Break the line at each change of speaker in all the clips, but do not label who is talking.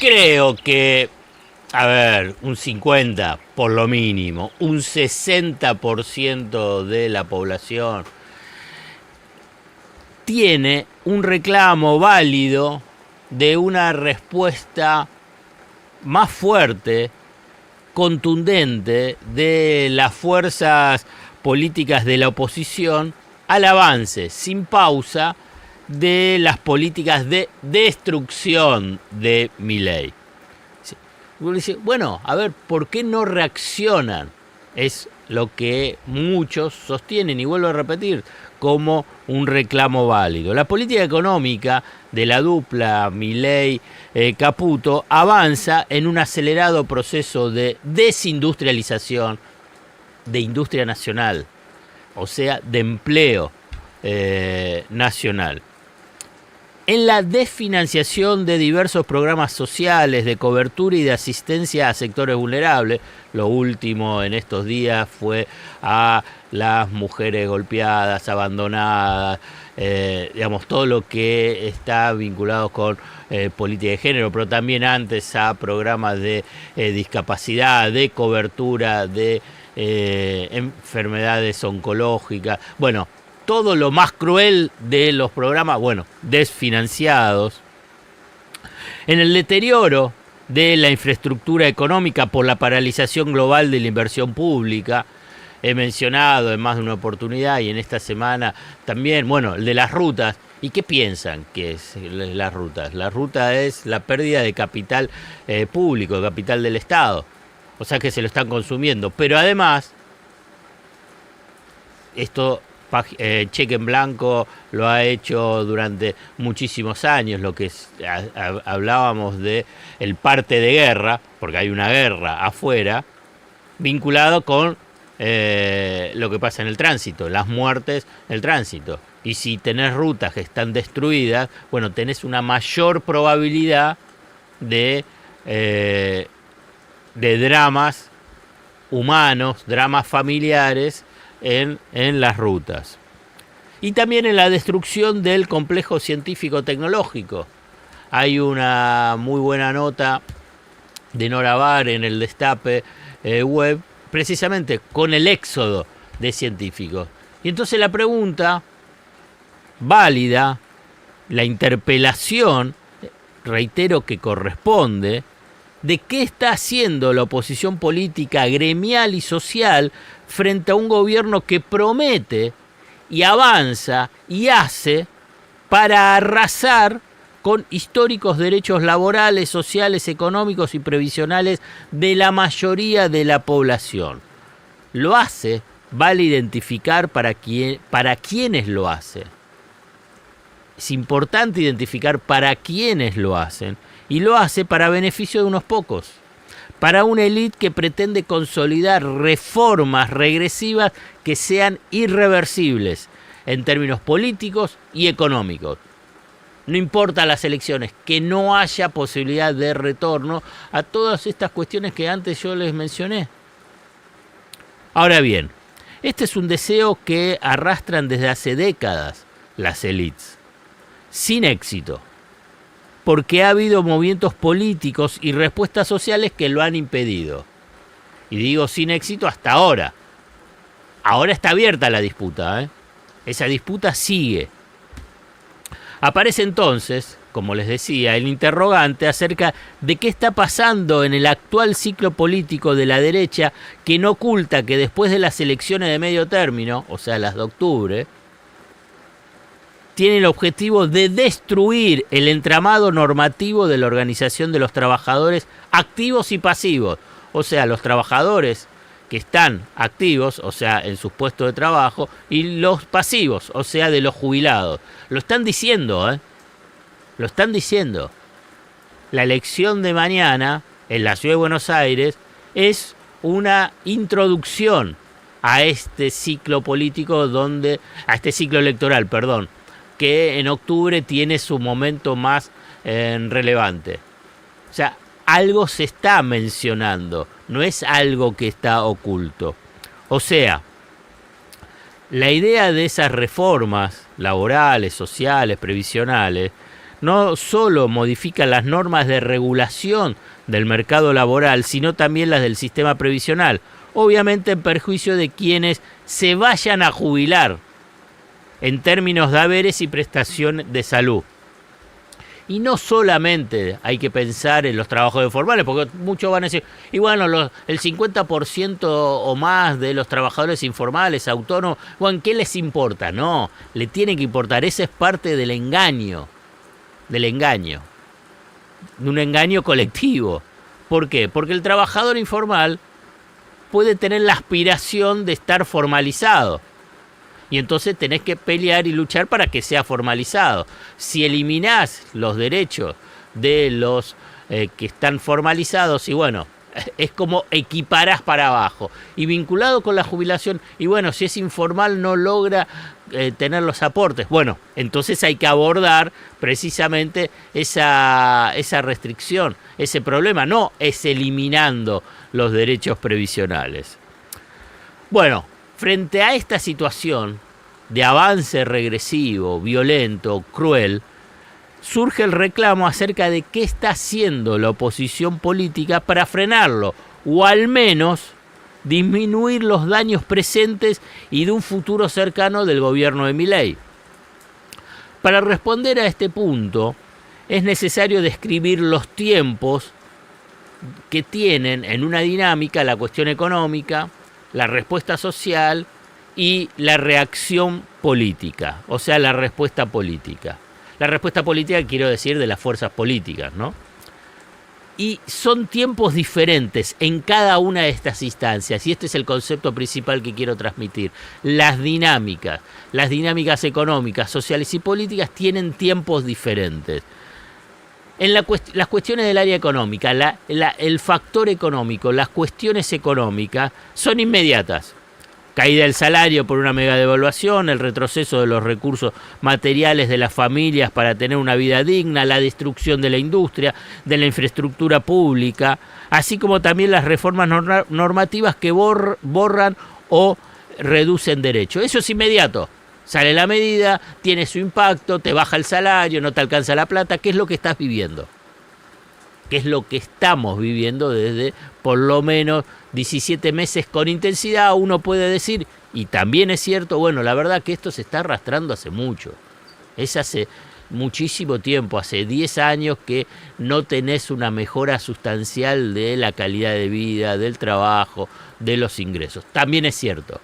creo que, a ver, un 50 por lo mínimo, un 60% de la población tiene un reclamo válido de una respuesta más fuerte, contundente de las fuerzas políticas de la oposición al avance sin pausa de las políticas de destrucción de Milei. Uno dice, bueno, a ver, ¿por qué no reaccionan? Es lo que muchos sostienen, y vuelvo a repetir, como un reclamo válido. La política económica de la dupla Milei-Caputo avanza en un acelerado proceso de desindustrialización de industria nacional, o sea, de empleo nacional. En la desfinanciación de diversos programas sociales de cobertura y de asistencia a sectores vulnerables. Lo último en estos días fue a las mujeres golpeadas, abandonadas, digamos, todo lo que está vinculado con política de género, pero también antes a programas de discapacidad, de cobertura de enfermedades oncológicas. Bueno, todo lo más cruel de los programas, bueno, desfinanciados. En el deterioro de la infraestructura económica por la paralización global de la inversión pública, he mencionado en más de una oportunidad y en esta semana también, bueno, el de las rutas. ¿Y qué piensan que es las rutas? La ruta es la pérdida de capital público, de capital del Estado. O sea que se lo están consumiendo. Pero además, esto... Cheque en Blanco lo ha hecho durante muchísimos años, lo que hablábamos de el parte de guerra, porque hay una guerra afuera, vinculado con lo que pasa en el tránsito, las muertes en el tránsito. Y si tenés rutas que están destruidas, bueno, tenés una mayor probabilidad de dramas humanos, dramas familiares, en las rutas. Y también en la destrucción del complejo científico-tecnológico. Hay una muy buena nota de Nora Bar en el Destape web, precisamente con el éxodo de científicos. Y entonces la pregunta válida, la interpelación, reitero que corresponde, de qué está haciendo la oposición política, gremial y social frente a un gobierno que promete y avanza y hace para arrasar con históricos derechos laborales, sociales, económicos y previsionales de la mayoría de la población. Lo hace, vale identificar para quiénes lo hace. Es importante identificar para quiénes lo hacen, y lo hace para beneficio de unos pocos, para una élite que pretende consolidar reformas regresivas que sean irreversibles en términos políticos y económicos. No importa las elecciones, que no haya posibilidad de retorno a todas estas cuestiones que antes yo les mencioné. Ahora bien, este es un deseo que arrastran desde hace décadas las élites, sin éxito, porque ha habido movimientos políticos y respuestas sociales que lo han impedido. Y digo sin éxito hasta ahora. Ahora está abierta la disputa, ¿eh? Esa disputa sigue. Aparece entonces, como les decía, el interrogante acerca de qué está pasando en el actual ciclo político de la derecha, que no oculta que después de las elecciones de medio término, o sea, las de octubre, tiene el objetivo de destruir el entramado normativo de la organización de los trabajadores activos y pasivos. O sea, los trabajadores que están activos, o sea, en sus puestos de trabajo, y los pasivos, o sea, de los jubilados. Lo están diciendo, ¿eh? Lo están diciendo. La elección de mañana en la Ciudad de Buenos Aires es una introducción a este ciclo político a este ciclo electoral, que en octubre tiene su momento más relevante. O sea, algo se está mencionando, no es algo que está oculto. O sea, la idea de esas reformas laborales, sociales, previsionales, no solo modifica las normas de regulación del mercado laboral, sino también las del sistema previsional, obviamente en perjuicio de quienes se vayan a jubilar en términos de haberes y prestación de salud. Y no solamente hay que pensar en los trabajos informales, porque muchos van a decir, y bueno, el 50% o más de los trabajadores informales, autónomos, bueno, ¿qué les importa? No, le tiene que importar, esa es parte del engaño, de un engaño colectivo. ¿Por qué? Porque el trabajador informal puede tener la aspiración de estar formalizado. Y entonces tenés que pelear y luchar para que sea formalizado. Si eliminás los derechos de los que están formalizados, y bueno, es como equiparás para abajo. Y vinculado con la jubilación, y bueno, si es informal no logra tener los aportes. Bueno, entonces hay que abordar precisamente esa restricción, ese problema. No es eliminando los derechos previsionales. Bueno, frente a esta situación de avance regresivo, violento, cruel, surge el reclamo acerca de qué está haciendo la oposición política para frenarlo, o al menos disminuir los daños presentes y de un futuro cercano del gobierno de Milei. Para responder a este punto, es necesario describir los tiempos que tienen en una dinámica la cuestión económica, la respuesta social y la reacción política, o sea, la respuesta política. La respuesta política quiero decir de las fuerzas políticas, ¿no? Y son tiempos diferentes en cada una de estas instancias, y este es el concepto principal que quiero transmitir. Las dinámicas económicas, sociales y políticas tienen tiempos diferentes. En las cuestiones del área económica, el factor económico, las cuestiones económicas son inmediatas. Caída del salario por una mega devaluación, el retroceso de los recursos materiales de las familias para tener una vida digna, la destrucción de la industria, de la infraestructura pública, así como también las reformas normativas que borran o reducen derechos. Eso es inmediato. Sale la medida, tiene su impacto, te baja el salario, no te alcanza la plata. ¿Qué es lo que estás viviendo? ¿Qué es lo que estamos viviendo desde por lo menos 17 meses con intensidad? Uno puede decir, y también es cierto, bueno, la verdad que esto se está arrastrando hace mucho. Es hace muchísimo tiempo, hace 10 años que no tenés una mejora sustancial de la calidad de vida, del trabajo, de los ingresos. También es cierto.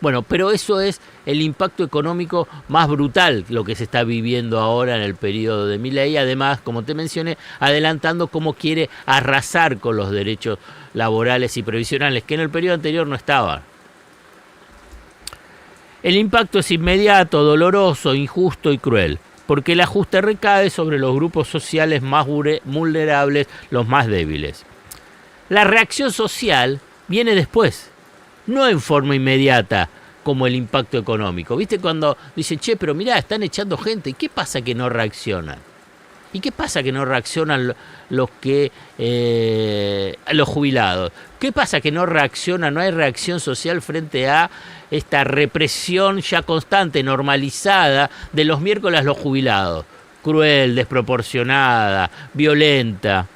Bueno, pero eso es el impacto económico más brutal, lo que se está viviendo ahora en el periodo de Milei. Además, como te mencioné, adelantando cómo quiere arrasar con los derechos laborales y previsionales, que en el periodo anterior no estaban. El impacto es inmediato, doloroso, injusto y cruel, porque el ajuste recae sobre los grupos sociales más vulnerables, los más débiles. La reacción social viene después, no en forma inmediata como el impacto económico. ¿Viste cuando dicen, che, pero mirá, están echando gente? ¿Y qué pasa que no reaccionan? ¿Y qué pasa que no reaccionan los jubilados? ¿Qué pasa que no reaccionan? No hay reacción social frente a esta represión ya constante, normalizada, de los miércoles a los jubilados. Cruel, desproporcionada, violenta.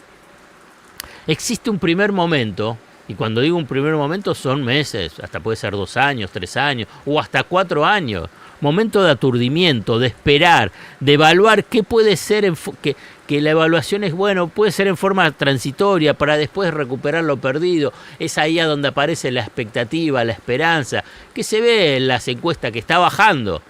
Existe un primer momento. Y cuando digo un primer momento son meses, hasta puede ser 2 años, 3 años o hasta 4 años. Momento de aturdimiento, de esperar, de evaluar qué puede ser, que la evaluación es bueno, puede ser en forma transitoria para después recuperar lo perdido. Es ahí a donde aparece la expectativa, la esperanza, que se ve en las encuestas que está bajando.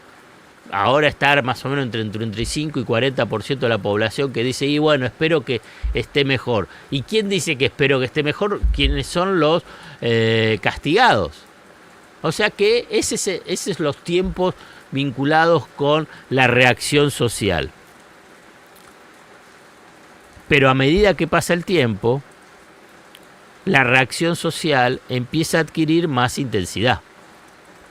Ahora está más o menos entre un 35 y 40% de la población que dice, y bueno, espero que esté mejor. ¿Y quién dice que espero que esté mejor? ¿Quiénes son los castigados? O sea que esos son los tiempos vinculados con la reacción social. Pero a medida que pasa el tiempo, la reacción social empieza a adquirir más intensidad.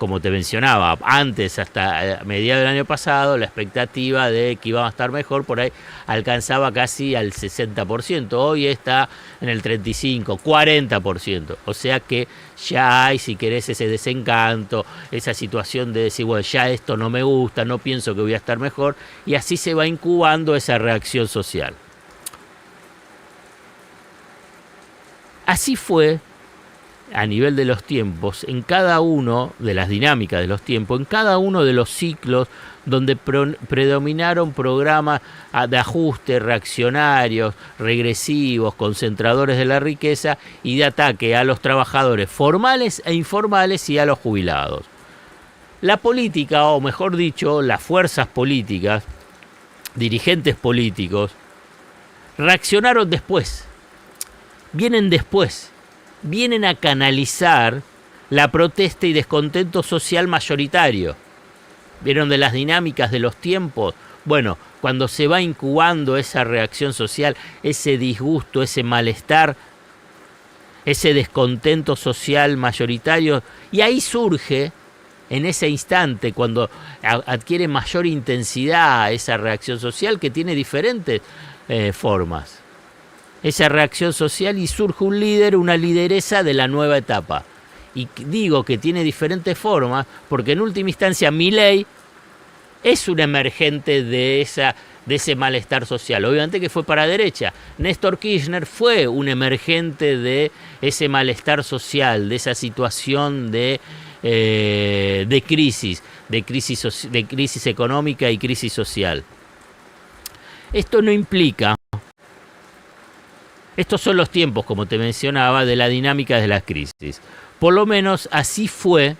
como te mencionaba, antes hasta mediados del año pasado, la expectativa de que iba a estar mejor, por ahí alcanzaba casi al 60%, hoy está en el 35, 40%, o sea que ya hay, si querés, ese desencanto, esa situación de decir, bueno, ya esto no me gusta, no pienso que voy a estar mejor, y así se va incubando esa reacción social. Así fue a nivel de los tiempos, en cada uno de las dinámicas de los tiempos, en cada uno de los ciclos donde predominaron programas de ajuste reaccionarios, regresivos, concentradores de la riqueza y de ataque a los trabajadores formales e informales y a los jubilados. La política, o mejor dicho, las fuerzas políticas, dirigentes políticos, reaccionaron después, vienen a canalizar la protesta y descontento social mayoritario. ¿Vieron de las dinámicas de los tiempos? Bueno, cuando se va incubando esa reacción social, ese disgusto, ese malestar, ese descontento social mayoritario, y ahí surge, en ese instante, cuando adquiere mayor intensidad esa reacción social, que tiene diferentes formas. Esa reacción social, y surge un líder, una lideresa de la nueva etapa. Y digo que tiene diferentes formas porque en última instancia Milei es un emergente de ese malestar social. Obviamente que fue para la derecha. Néstor Kirchner fue un emergente de ese malestar social, de esa situación de crisis económica y crisis social. Esto no implica... Estos son los tiempos, como te mencionaba, de la dinámica de las crisis. Por lo menos así fue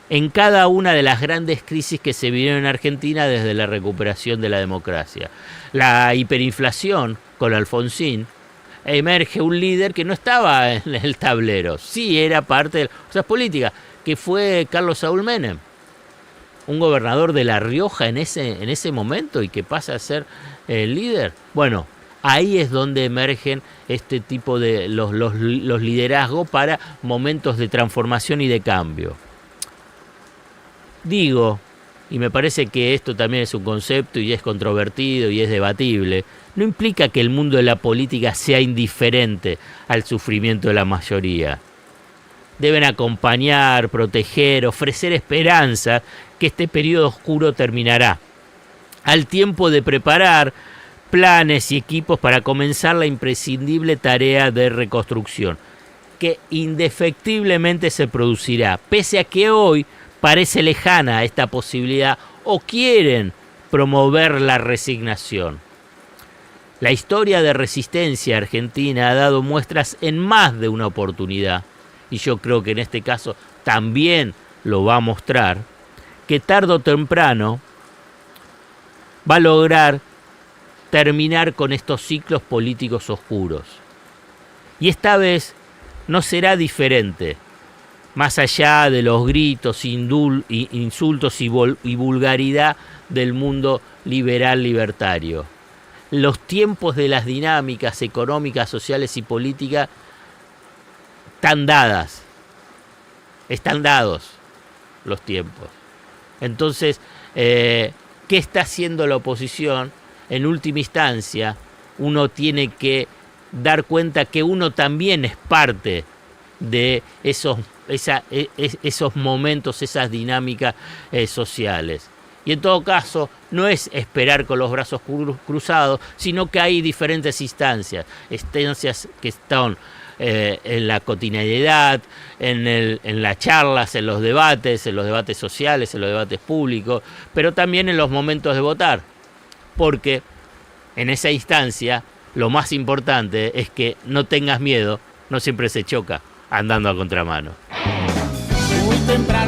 en cada una de las grandes crisis que se vivieron en Argentina desde la recuperación de la democracia. La hiperinflación con Alfonsín, emerge un líder que no estaba en el tablero, sí era parte de las políticas, que fue Carlos Saúl Menem, un gobernador de La Rioja en ese momento y que pasa a ser el líder. Bueno, ahí es donde emergen este tipo de los liderazgos para momentos de transformación y de cambio. Digo, y me parece que esto también es un concepto y es controvertido y es debatible, no implica que el mundo de la política sea indiferente al sufrimiento de la mayoría. Deben acompañar, proteger, ofrecer esperanza que este periodo oscuro terminará, al tiempo de preparar planes y equipos para comenzar la imprescindible tarea de reconstrucción, que indefectiblemente se producirá, pese a que hoy parece lejana esta posibilidad o quieren promover la resignación. La historia de resistencia argentina ha dado muestras en más de una oportunidad, y yo creo que en este caso también lo va a mostrar, que tarde o temprano va a lograr terminar con estos ciclos políticos oscuros. Y esta vez no será diferente, más allá de los gritos, insultos y vulgaridad del mundo liberal libertario. Los tiempos de las dinámicas económicas, sociales y políticas están dados los tiempos. Entonces, ¿qué está haciendo la oposición? En última instancia, uno tiene que dar cuenta que uno también es parte de esos momentos, esas dinámicas sociales. Y en todo caso, no es esperar con los brazos cruzados, sino que hay diferentes instancias que están en la cotidianidad, en las charlas, en los debates sociales, en los debates públicos, pero también en los momentos de votar. Porque en esa instancia lo más importante es que no tengas miedo, no siempre se choca andando a contramano. Muy temprano.